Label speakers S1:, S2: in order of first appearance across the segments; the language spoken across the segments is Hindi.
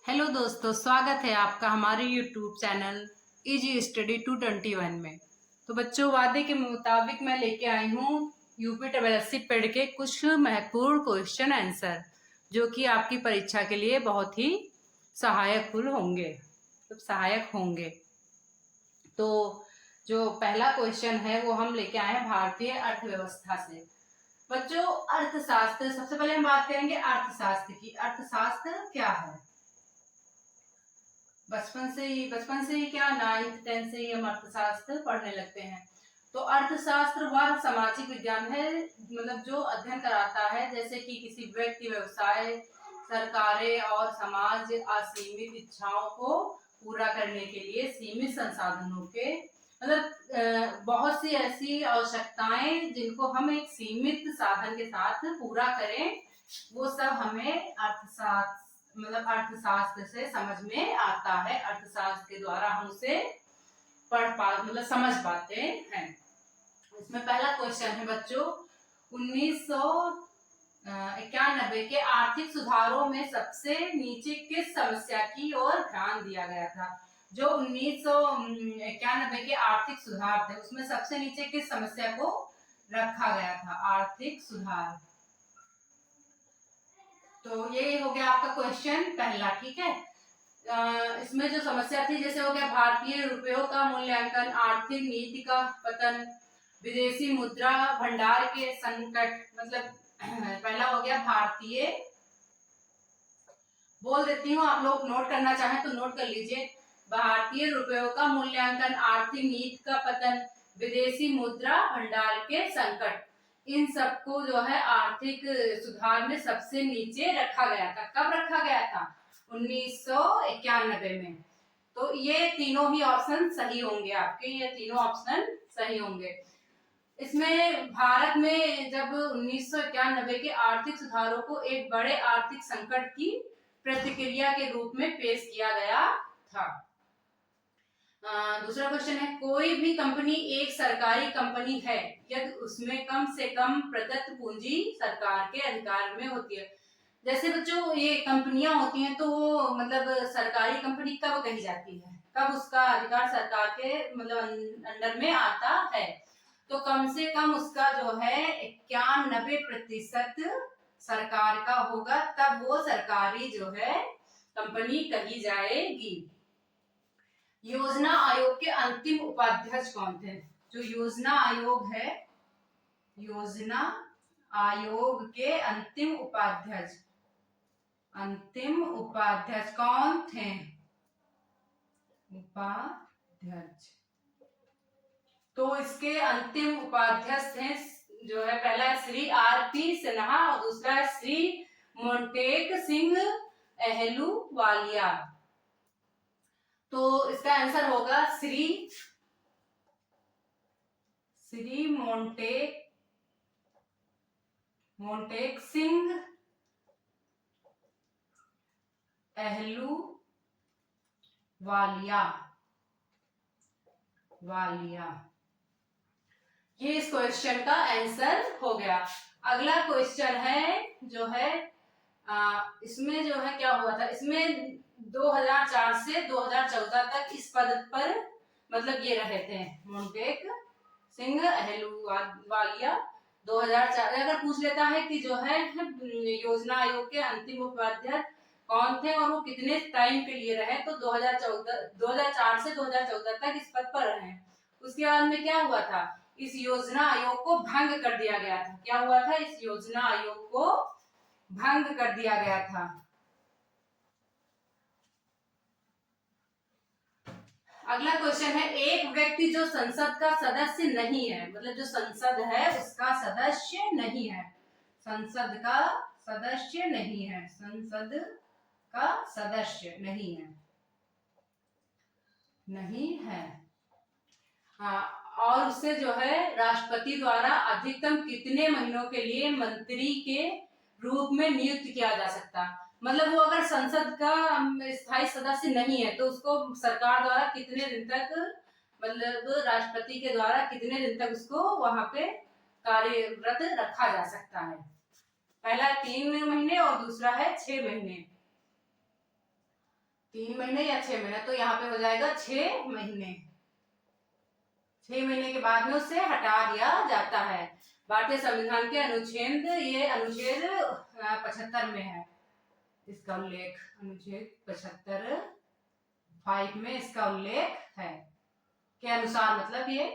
S1: हेलो दोस्तों, स्वागत है आपका हमारे यूट्यूब चैनल इजी स्टडी 221 में। तो बच्चों, वादे के मुताबिक मैं लेके आई हूँ यूपी ट्रिपल पेड के कुछ महत्वपूर्ण क्वेश्चन आंसर जो कि आपकी परीक्षा के लिए बहुत ही सहायक होंगे। तो जो पहला क्वेश्चन है वो हम लेके आए हैं भारतीय अर्थव्यवस्था से। बच्चों, अर्थशास्त्र, सबसे पहले हम बात करेंगे अर्थशास्त्र की। अर्थशास्त्र क्या है? बचपन से ही क्या, 9th 10th से ही हम अर्थशास्त्र पढ़ने लगते हैं। तो अर्थशास्त्र वह सामाजिक विज्ञान है, मतलब जो अध्ययन कराता है जैसे कि किसी व्यक्ति, व्यवसाय, सरकारें और समाज असीमित इच्छाओं को पूरा करने के लिए सीमित संसाधनों के, मतलब बहुत सी ऐसी आवश्यकताएं जिनको हम एक सीमित साधन के साथ पूरा करें, वो सब हमें अर्थशास्त्र से समझ में आता है। अर्थशास्त्र के द्वारा हम उसे समझ पाते हैं। इसमें पहला क्वेश्चन है बच्चों, 1991 के आर्थिक सुधारों में सबसे नीचे किस समस्या की ओर ध्यान दिया गया था? जो 1991 के आर्थिक सुधार थे उसमें सबसे नीचे किस समस्या को रखा गया था? आर्थिक सुधार। तो ये हो गया आपका क्वेश्चन पहला, ठीक है। इसमें जो समस्या थी, जैसे हो गया भारतीय रुपयों का मूल्यांकन, आर्थिक नीति का पतन, विदेशी मुद्रा भंडार के संकट। मतलब पहला हो गया भारतीय, बोल देती हूँ, आप लोग नोट करना चाहें तो नोट कर लीजिए। भारतीय रुपयों का मूल्यांकन, आर्थिक नीति का पतन, विदेशी मुद्रा भंडार के संकट। इन सबको जो है आर्थिक सुधार में सबसे नीचे रखा गया था। कब रखा गया था? 1991 में। तो ये तीनों ही ऑप्शन सही होंगे आपके, ये तीनों ऑप्शन सही होंगे। इसमें भारत में जब 1991 के आर्थिक सुधारों को एक बड़े आर्थिक संकट की प्रतिक्रिया के रूप में पेश किया गया था। दूसरा क्वेश्चन है, कोई भी कंपनी एक सरकारी कंपनी है यदि उसमें कम से कम प्रदत्त पूंजी सरकार के अधिकार में होती है। जैसे बच्चों, ये कंपनियां होती हैं तो वो मतलब सरकारी कंपनी कब कही जाती है, कब उसका अधिकार सरकार के मतलब अंडर में आता है? तो कम से कम उसका जो है 91% सरकार का होगा, तब वो सरकारी जो है कंपनी कही जाएगी। योजना आयोग के अंतिम उपाध्यक्ष कौन थे? जो योजना आयोग है, योजना आयोग के अंतिम उपाध्यक्ष कौन थे? उपाध्यक्ष, तो इसके अंतिम उपाध्यक्ष थे, जो है पहला है श्री आर.पी. सिन्हा और दूसरा है श्री मोंटेक सिंह अहलूवालिया। तो इसका आंसर होगा श्री मोंटेक सिंह अहलूवालिया। ये इस क्वेश्चन का आंसर हो गया। अगला क्वेश्चन है जो है इसमें जो है क्या हुआ था, इसमें 2004 से 2014 तक इस पद पर मतलब ये रहे थे मोंटेक सिंह अहलूवालिया। 2004 अगर पूछ लेता है कि जो है योजना आयोग के अंतिम उपाध्यक्ष कौन थे और वो कितने टाइम के लिए रहे, तो 2004 से 2014 तक इस पद पर रहे। उसके बाद में क्या हुआ था, इस योजना आयोग को भंग कर दिया गया था। क्या हुआ था? इस योजना आयोग को भंग कर दिया गया था। अगला क्वेश्चन है, एक व्यक्ति जो संसद का सदस्य नहीं है, मतलब जो संसद है उसका सदस्य नहीं है, संसद का सदस्य नहीं है, संसद का सदस्य नहीं है, हाँ, और उसे जो है राष्ट्रपति द्वारा अधिकतम कितने महीनों के लिए मंत्री के रूप में नियुक्त किया जा सकता? मतलब वो अगर संसद का स्थायी सदस्य नहीं है तो उसको सरकार द्वारा कितने दिन तक, मतलब राष्ट्रपति के द्वारा कितने दिन तक उसको वहां पे कार्यरत रखा जा सकता है? पहला 3 महीने और दूसरा है 6 महीने। 3 महीने या 6 महीने, तो यहाँ पे हो जाएगा 6 महीने। 6 महीने के बाद में उसे हटा दिया जाता है। भारतीय संविधान के अनुच्छेद, ये अनुच्छेद 75 में है इसका उल्लेख, अनुच्छेद 75 5 में इसका उल्लेख है के अनुसार मतलब ये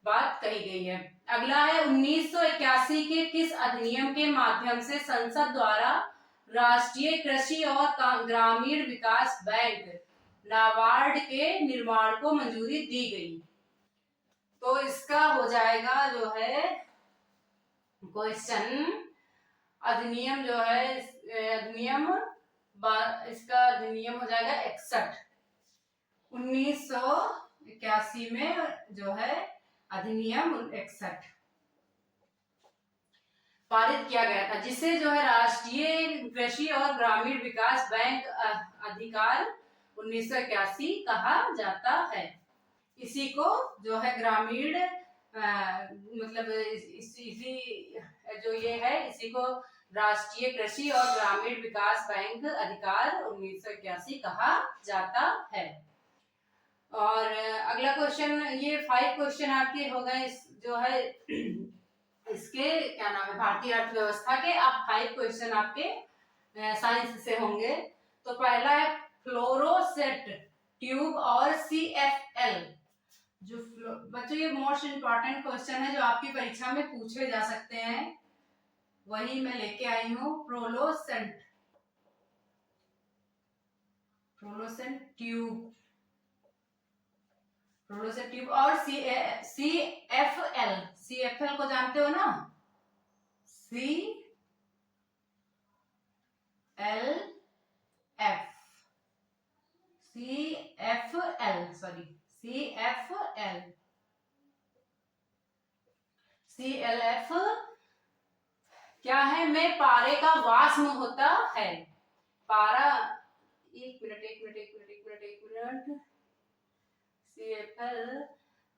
S1: बात कही गई है। अगला है 1981 के किस अधिनियम के माध्यम से संसद द्वारा राष्ट्रीय कृषि और ग्रामीण विकास बैंक नाबार्ड के निर्माण को मंजूरी दी गई? तो इसका हो जाएगा जो है क्वेश्चन, अधिनियम जो है अधिनियम, इसका अधिनियम हो जाएगा 61। 1981 में जो है अधिनियम 61 पारित किया गया था, जिसे जो है राष्ट्रीय कृषि और ग्रामीण विकास बैंक अधिकार 1981 कहा जाता है। इसी को जो है ग्रामीण मतलब इसी जो ये है, इसी को राष्ट्रीय कृषि और ग्रामीण विकास बैंक अधिकार 1981 कहा जाता है। और अगला क्वेश्चन, ये 5 क्वेश्चन आपके हो गए जो है इसके क्या नाम है भारतीय अर्थव्यवस्था के। अब 5 क्वेश्चन आपके साइंस से होंगे। तो पहला है फ्लोरोसेंट ट्यूब और CFL। जो बच्चों ये मोस्ट इंपॉर्टेंट क्वेश्चन है जो आपकी परीक्षा में पूछे जा सकते हैं, वही मैं लेके आई हूँ। फ्लोरोसेंट ट्यूब और CFL को जानते हो ना? CFL क्या है? में पारे का वाष्प होता है। पारा, एक मिनट CFL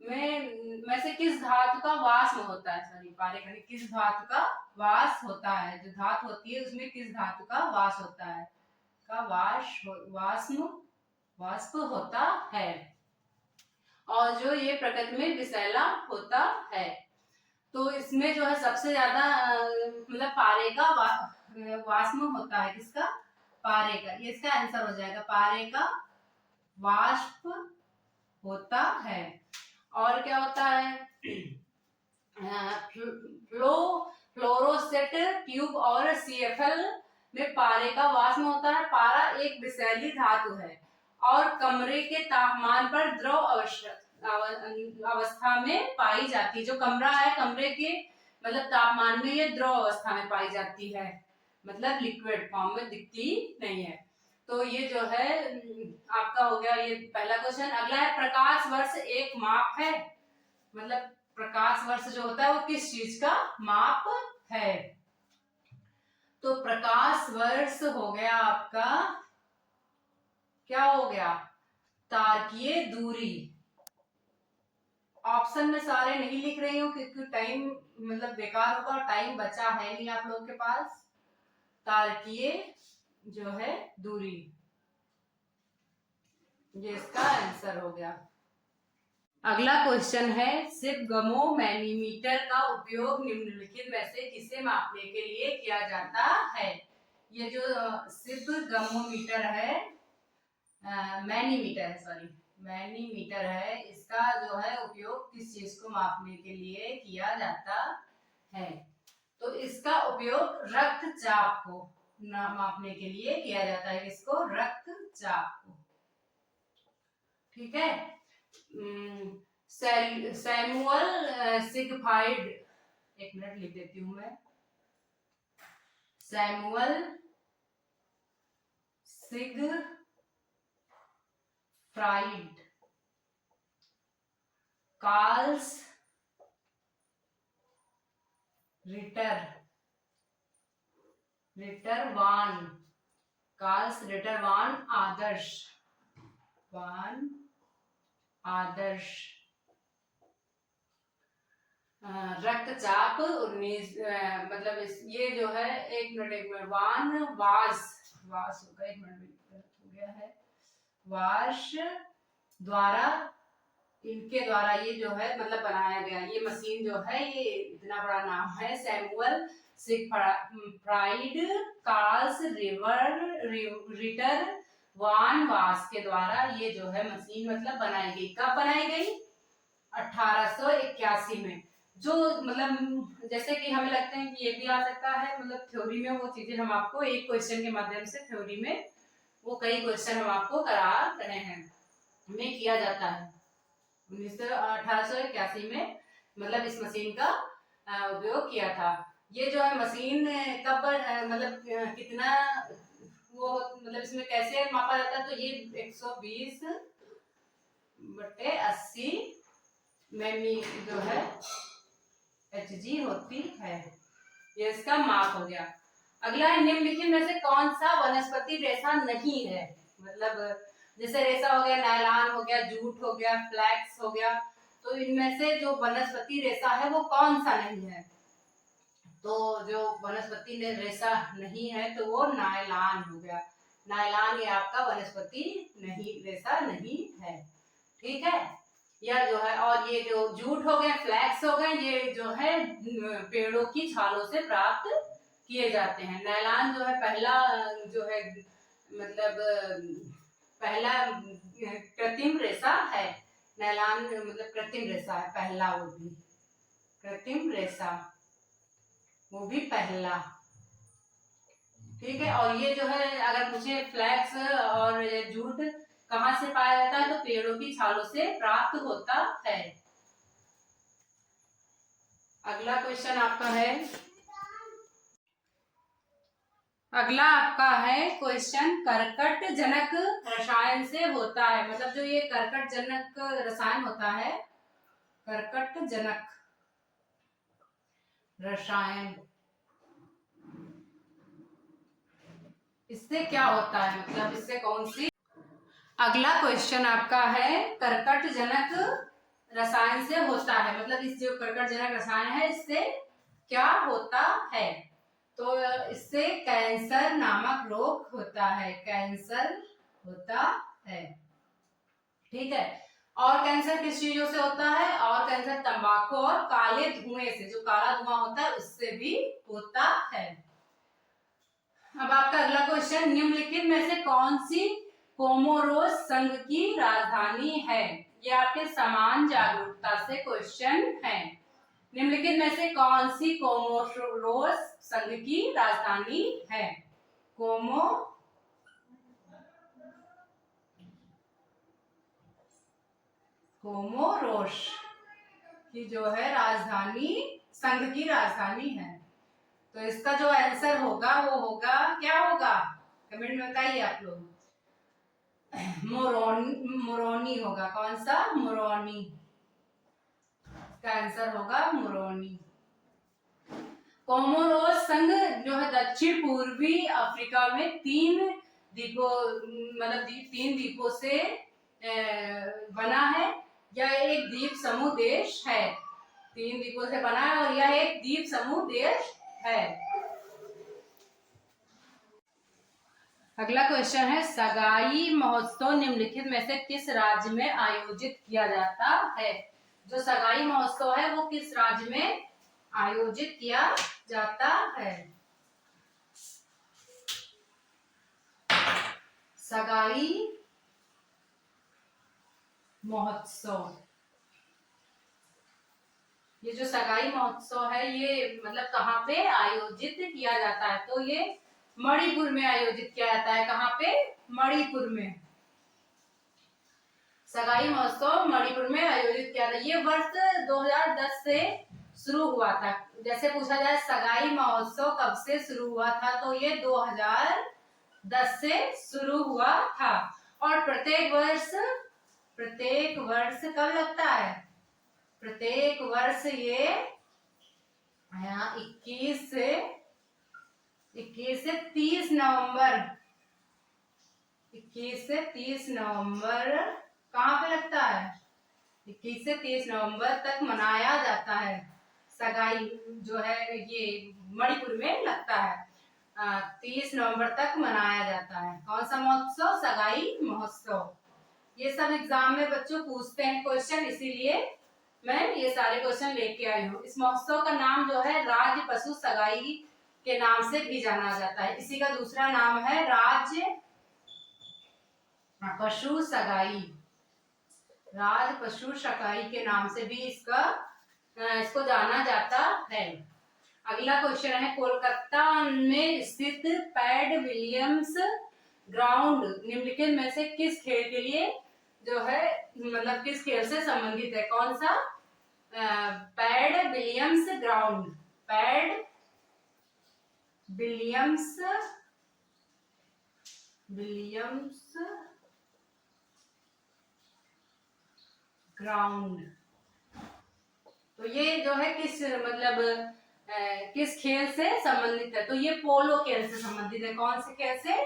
S1: में से किस धातु का वाष्प होता है? सॉरी, पारे का किस धातु का वाष्प होता है? जो धातु होती है उसमें किस धातु का वाष्प होता है? का वाष्प होता है। और जो ये प्रकृति में विषैला होता है। तो इसमें जो है सबसे ज्यादा मतलब पारे का वाष्प होता है। किसका? पारे का। ये इसका आंसर हो जाएगा, पारे का वाष्प होता है। और क्या होता है? फ्लोरोसेंट ट्यूब और CFL में पारे का वाष्प होता है। पारा एक विषैली धातु है और कमरे के तापमान पर द्रव अवस्था में पाई जाती है। जो कमरा है, कमरे के मतलब तापमान में ये द्रव अवस्था में पाई जाती है, मतलब लिक्विड फॉर्म में दिखती नहीं है। तो ये जो है आपका हो गया ये पहला क्वेश्चन। अगला है प्रकाश वर्ष एक माप है। मतलब प्रकाश वर्ष जो होता है वो किस चीज का माप है? तो प्रकाश वर्ष हो गया आपका, क्या हो गया? तारकीय दूरी। ऑप्शन में सारे नहीं लिख रही हूँ क्योंकि टाइम मतलब बेकार होगा, टाइम बचा है नहीं आप लोग के पास। तारकीय जो है दूरी, ये इसका आंसर हो गया। अगला क्वेश्चन है सिबगमोमैनीमीटर का उपयोग निम्नलिखित में से किसे मापने के लिए किया जाता है? ये जो सिबगमोमीटर है, मैनीमीटर है, इसका जो है उपयोग किस चीज को मापने के लिए किया जाता है? तो इसका उपयोग रक्तचाप को मापने के लिए किया जाता है। इसको रक्तचाप को, ठीक है। सैमुअल सिगफ्राइड, एक मिनट लिख देती हूं मैं। सैमुअल सिगफ्राइड कार्ल्स रिटर वान आदर्श रक्तचाप 19 मतलब ये जो है एक मिनट वान वास होगा, एक मिनट हो गया है। वाश द्वारा, इनके द्वारा ये जो है मतलब बनाया गया। ये मशीन जो है, ये इतना बड़ा नाम है, सैमुअल सिगफ्राइड कार्ल्स रिटर वान वास के द्वारा ये जो है मशीन मतलब बनाई गई। कब बनाई गई? 1881 में। जो मतलब जैसे कि हमें लगता है कि ये भी आ सकता है, मतलब थ्योरी में वो चीजें हम आपको एक क्वेश्चन के माध्यम से, थ्योरी में वो कई क्वेश्चन हम आपको करा रहे हैं, में किया जाता है। 1881 में मतलब इस मशीन का उपयोग किया था। ये जो है मशीन कब मतलब कितना वो मतलब इसमें कैसे मापा जाता है? तो ये 120/80 मिमी जो है HG होती है। ये इसका माप हो गया। अगला है निम्नलिखित में से कौन सा वनस्पति रेशा नहीं है? मतलब जैसे रेशा हो गया, नायलॉन हो गया, जूट हो गया, फ्लैक्स हो गया, तो इनमें से जो वनस्पति रेशा है वो कौन सा नहीं है? तो जो वनस्पति रेशा नहीं है तो वो नायलॉन हो गया। नायलॉन ये आपका वनस्पति नहीं रेशा नहीं है, ठीक है। यह जो है, और ये जो जूट हो गए, फ्लैक्स हो गए, ये जो है पेड़ों की छालों से प्राप्त किए जाते हैं। नायलॉन जो है पहला जो है मतलब पहला कृत्रिम रेशा है। नायलॉन मतलब कृत्रिम रेशा है पहला, वो भी कृत्रिम रेशा, वो भी पहला, ठीक है। और ये जो है अगर मुझे फ्लैक्स और जूट कहाँ से पाया जाता है? तो पेड़ों की छालों से प्राप्त होता है। अगला क्वेश्चन आपका है, अगला आपका है क्वेश्चन, कर्कट जनक रसायन से होता है। मतलब जो ये कर्कट जनक रसायन होता है, कर्कट जनक रसायन, इससे क्या होता है? मतलब इससे कौन सी? अगला क्वेश्चन आपका है, कर्कट जनक रसायन से होता है, मतलब इस जो कर्कट जनक रसायन है इससे क्या होता है? तो इससे कैंसर नामक रोग होता है, कैंसर होता है, ठीक है। और कैंसर किस चीजों से होता है? और कैंसर तंबाकू और काले धुएं से, जो काला धुआं होता है उससे भी होता है। अब आपका अगला क्वेश्चन, निम्नलिखित में से कौन सी कोमोरोस संघ की राजधानी है? ये आपके समान जागरूकता से क्वेश्चन है। निम्नलिखित में से कौन सी कोमोरोस संघ की राजधानी है? कोमोरोस की जो है राजधानी, संघ की राजधानी है। तो इसका जो आंसर होगा वो होगा, क्या होगा? कमेंट में बताइए आप लोग। मोरोनी होगा। कौन सा? मोरोनी। इसका आंसर होगा मोरोनी। कोमोरोस संघ जो है दक्षिण पूर्वी अफ्रीका में 3 द्वीपों मतलब 3 द्वीपों से बना है। यह एक द्वीप समूह देश है। 3 द्वीपों से बना है और यह एक द्वीप समूह देश है। अगला क्वेश्चन है, सगाई महोत्सव निम्नलिखित में से किस राज्य में आयोजित किया जाता है? जो सगाई महोत्सव है वो किस राज्य में आयोजित किया जाता है? सगाई महोत्सव, ये जो सगाई महोत्सव है ये मतलब कहाँ पे आयोजित किया जाता है? तो ये मणिपुर में आयोजित किया जाता है। कहाँ पे? मणिपुर में। सगाई महोत्सव मणिपुर में आयोजित किया था। ये वर्ष 2010 से शुरू हुआ था। जैसे पूछा जाए सगाई महोत्सव कब से शुरू हुआ था, तो ये 2010 से शुरू हुआ था। और प्रत्येक वर्ष कब लगता है? प्रत्येक वर्ष ये 21 से 30 नवंबर, 21 से 30 नवंबर कहाँ पे लगता है? 21 से 30 नवंबर तक मनाया जाता है। सगाई जो है ये मणिपुर में लगता है। 30 नवंबर तक मनाया जाता है। कौन सा महोत्सव? सगाई महोत्सव। ये सब एग्जाम में बच्चों पूछते हैं क्वेश्चन, इसीलिए मैं ये सारे क्वेश्चन लेके आई हूँ। इस महोत्सव का नाम जो है राज्य पशु सगाई के नाम से भी जाना जाता है। इसी का दूसरा नाम है राज्य पशु सगाई। राज पशु सगाई के नाम से भी इसको जाना जाता है। अगला क्वेश्चन है, कोलकाता में स्थित पैड विलियम्स ग्राउंड निम्नलिखित में से किस खेल के लिए जो है मतलब किस खेल से संबंधित है? कौन सा? Pad Williams ground. Pad Williams ground. तो ये जो है किस मतलब किस खेल से संबंधित है? तो ये पोलो खेल से संबंधित है। कौन से खेल से?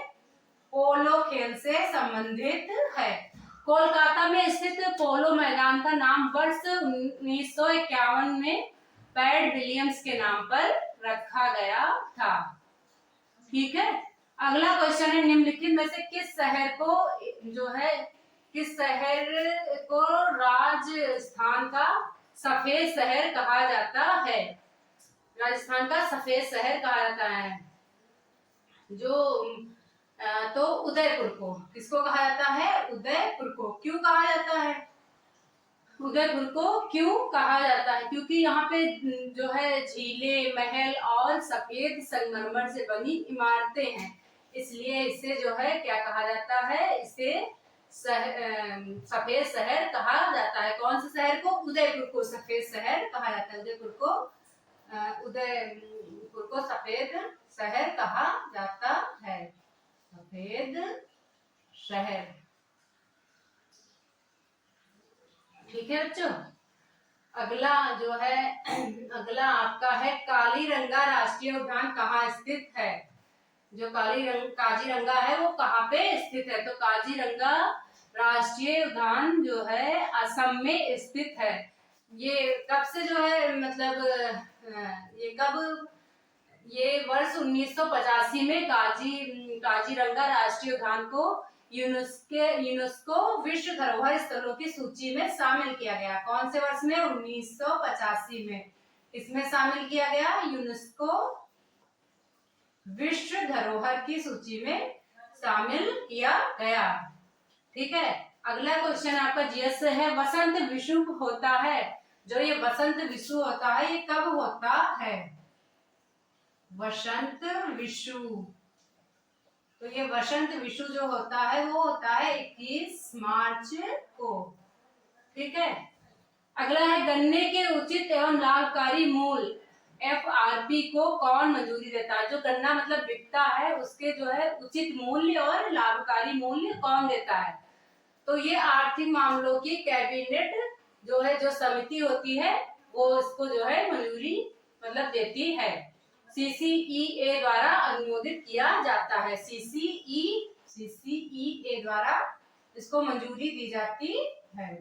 S1: पोलो खेल से संबंधित है। कोलकाता में स्थित पोलो मैदान का नाम वर्ष 1951 में पैड विलियम्स के नाम पर रखा गया था। ठीक है। अगला क्वेश्चन है, निम्नलिखित में से किस शहर को राजस्थान का सफेद शहर कहा जाता है? राजस्थान का सफेद शहर कहा जाता है तो उदयपुर को। किसको कहा जाता है? उदयपुर को। क्यों कहा जाता है उदयपुर को? क्यों कहा जाता है? क्योंकि यहाँ पे जो है झीलें, महल और सफेद संगमरमर से बनी इमारतें हैं, इसलिए इसे जो है क्या कहा जाता है? इसे सफेद शहर कहा जाता है। कौन से शहर को? उदयपुर को सफेद शहर कहा जाता है। उदयपुर को सफेद शहर कहा जाता है। सफेद शहर। ठीक है बच्चों। अगला जो है अगला आपका है, काजीरंगा राष्ट्रीय उद्यान कहाँ स्थित है? जो काजीरंगा है वो कहाँ पे स्थित है? तो काजीरंगा राष्ट्रीय उद्यान जो है असम में स्थित है। ये कब से जो है मतलब ये वर्ष 1985 में काजीरंगा राष्ट्रीय उद्यान को यूनेस्को विश्व धरोहर स्थलों की सूची में शामिल किया गया। कौन से वर्ष में? 1985 में। इसमें शामिल किया गया यूनेस्को विश्व धरोहर की सूची में शामिल किया गया। ठीक है। अगला क्वेश्चन आपका जीएस से है, वसंत विषु होता है। जो ये वसंत विषु होता है ये कब होता है? वसंत विषु। तो ये वसंत विषु जो होता है वो होता है 21 मार्च को। ठीक है। अगला है, गन्ने के उचित एवं लाभकारी मूल्य FRP को कौन मंजूरी देता है? जो गन्ना मतलब बिकता है उसके जो है उचित मूल्य और लाभकारी मूल्य कौन देता है? तो ये आर्थिक मामलों की कैबिनेट जो है जो समिति होती है वो इसको जो है मंजूरी मतलब देती है। CCEA द्वारा अनुमोदित किया जाता है। CCEA द्वारा इसको मंजूरी दी जाती है।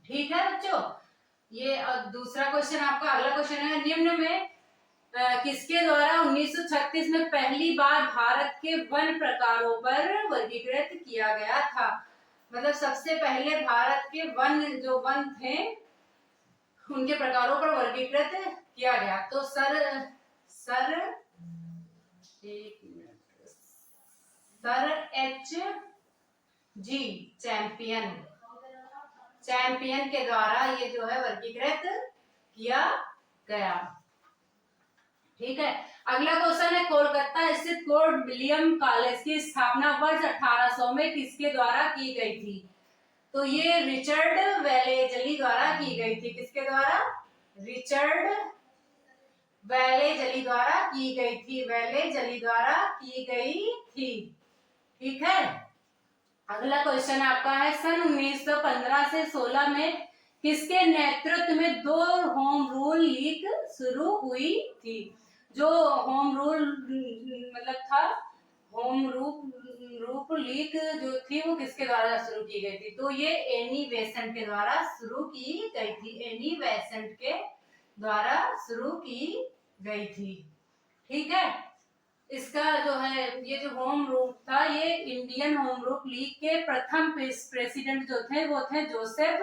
S1: ठीक है बच्चों। ये दूसरा क्वेश्चन आपका अगला क्वेश्चन है, निम्न में किसके द्वारा 1936 में पहली बार भारत के वन प्रकारों पर वर्गीकृत किया गया था? मतलब सबसे पहले भारत के वन थे उनके प्रकारों पर वर्गीकृत किया गया। तो सर HG चैंपियन के द्वारा ये जो है वर्गीकृत किया गया। ठीक है। अगला क्वेश्चन है, कोलकाता स्थित लॉर्ड विलियम कॉलेज की स्थापना वर्ष 1800 में किसके द्वारा की गई थी? तो ये रिचर्ड वेलेजली द्वारा की गई थी। किसके द्वारा? रिचर्ड वेलेजली द्वारा की गई थी। वेलेजली द्वारा की गई थी। ठीक है। अगला क्वेश्चन आपका है, सन 1915 से 16 में किसके नेतृत्व में 2 होम रूल लीग शुरू हुई थी? जो होम रूल मतलब था, होम रूल लीग जो थी वो किसके द्वारा शुरू की गई थी? तो ये एनी बेसेंट के द्वारा शुरू की गई थी। एनी बेसेंट के द्वारा शुरू की गई थी। ठीक है। इसका जो है ये जो होम रूल था, ये इंडियन होम रूल लीग के प्रथम प्रेसिडेंट जो थे वो थे जोसेफ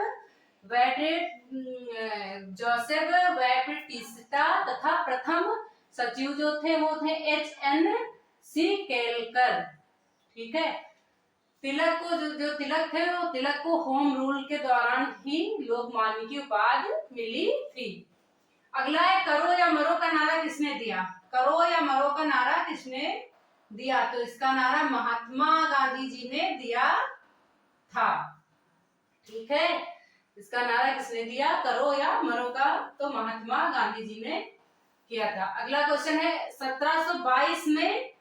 S1: बैप्टिस्टा, तथा प्रथम सचिव जो थे वो थे HNC केलकर। ठीक है, तिलक को जो तिलक थे वो तिलक को होम रूल के दौरान ही लोकमान्य की उपाधि मिली थी। अगला है करो या मरो का नारा किसने दिया? करो या मरो का नारा किसने दिया? तो इसका नारा महात्मा गांधी जी ने दिया था। ठीक है, इसका नारा किसने दिया, करो या मरो का? तो महात्मा गांधी जी ने किया था। अगला क्वेश्चन है 1722 में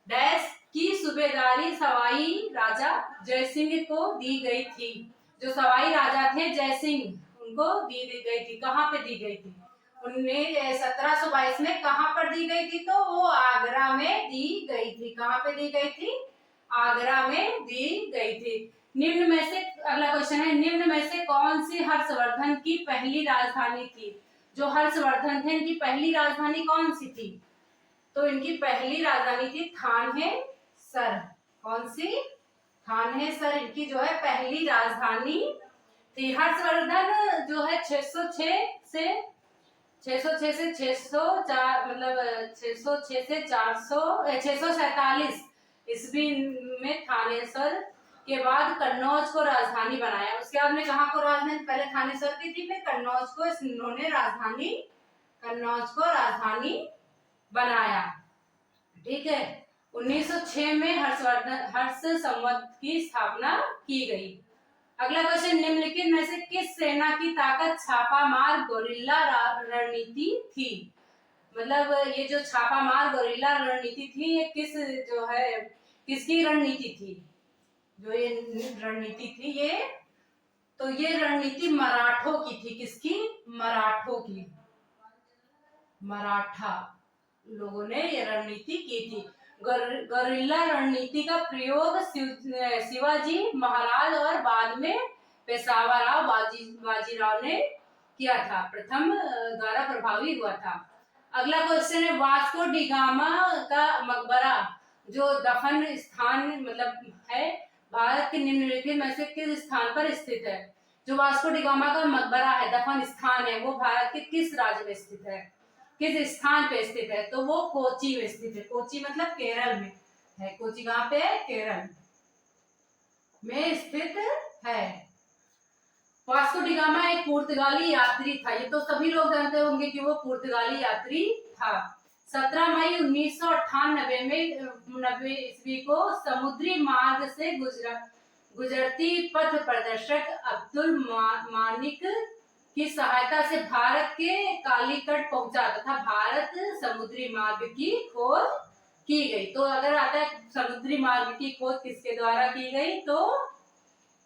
S1: डैश की सूबेदारी सवाई राजा जयसिंह को दी गई थी। जो सवाई राजा थे जयसिंह, उनको दी गई थी। कहाँ पे दी गई थी? 1722 में कहाँ पर दी गई थी? तो वो आगरा में दी गई थी। कहाँ पे दी गई थी? आगरा में दी गई थी। निम्न में से, अगला क्वेश्चन है, निम्न में से कौन सी हर्षवर्धन की पहली राजधानी थी? जो हर्षवर्धन थे इनकी पहली राजधानी कौन सी थी? तो इनकी पहली राजधानी थी थानेसर। कौन सी? थानेसर इनकी जो है पहली राजधानी थी। हर्षवर्धन जो है 606 से 604 मतलब 606 से 647 ईस्वी में थानेसर के बाद कन्नौज को राजधानी बनाया। उसके बाद में कहाँ को राजधानी? पहले थानेसर की थी, फिर कन्नौज को इन्होंने कन्नौज को राजधानी बनाया। ठीक है, 1906 में हर्ष संवत की स्थापना की गई। अगला क्वेश्चन, निम्नलिखित में से किस सेना की ताकत छापामार गोरिल्ला रणनीति थी? मतलब ये जो छापामार गोरिल्ला रणनीति थी, ये किसकी रणनीति थी? जो ये रणनीति थी ये रणनीति मराठों की थी। किसकी? मराठों की। मराठा लोगों ने ये रणनीति की थी। गोरिल्ला रणनीति का प्रयोग शिवाजी महाराज और बाद में पेशवाराव बाजीराव ने किया था, प्रथम द्वारा प्रभावी हुआ था। अगला क्वेश्चन है, वास्को डी गामा का मकबरा जो दफन स्थान मतलब है, भारत के निम्नलिखित में से किस स्थान पर स्थित है? जो वास्को डी गामा का मकबरा है, दफन स्थान है, वो भारत के किस राज्य में स्थित है? किस स्थान पे स्थित है? तो वो कोची में स्थित है। कोची मतलब केरल में है। कोची कहाँ पे है? केरल में स्थित है। वास्को डी गामा एक पुर्तगाली यात्री था। ये तो सभी लोग जानते होंगे कि वो पुर्तगाली यात्री था। 17 मई 1998 ईस्वी को समुद्री मार्ग से गुजरती पथ प्रदर्शक अब्दुल मानिक की सहायता से भारत के कालीकट पहुंचा तथा भारत समुद्री मार्ग की खोज की गई। तो अगर आता है समुद्री मार्ग की खोज किसके द्वारा की गई, तो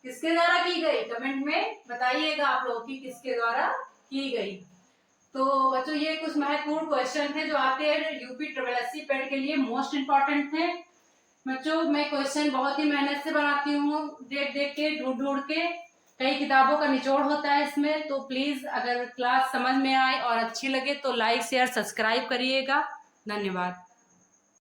S1: किसके द्वारा की गई? कमेंट में बताइएगा आप लोग कि किसके द्वारा की गई। तो बच्चों ये कुछ महत्वपूर्ण क्वेश्चन थे जो आते हैं यूपी SSC पेड के लिए, मोस्ट इंपॉर्टेंट थे। बच्चों मैं क्वेश्चन बहुत ही मेहनत से बनाती हूँ, देख के ढूंढ के। कई किताबों का निचोड़ होता है इसमें। तो प्लीज अगर क्लास समझ में आए और अच्छी लगे तो लाइक शेयर सब्सक्राइब करिएगा। धन्यवाद।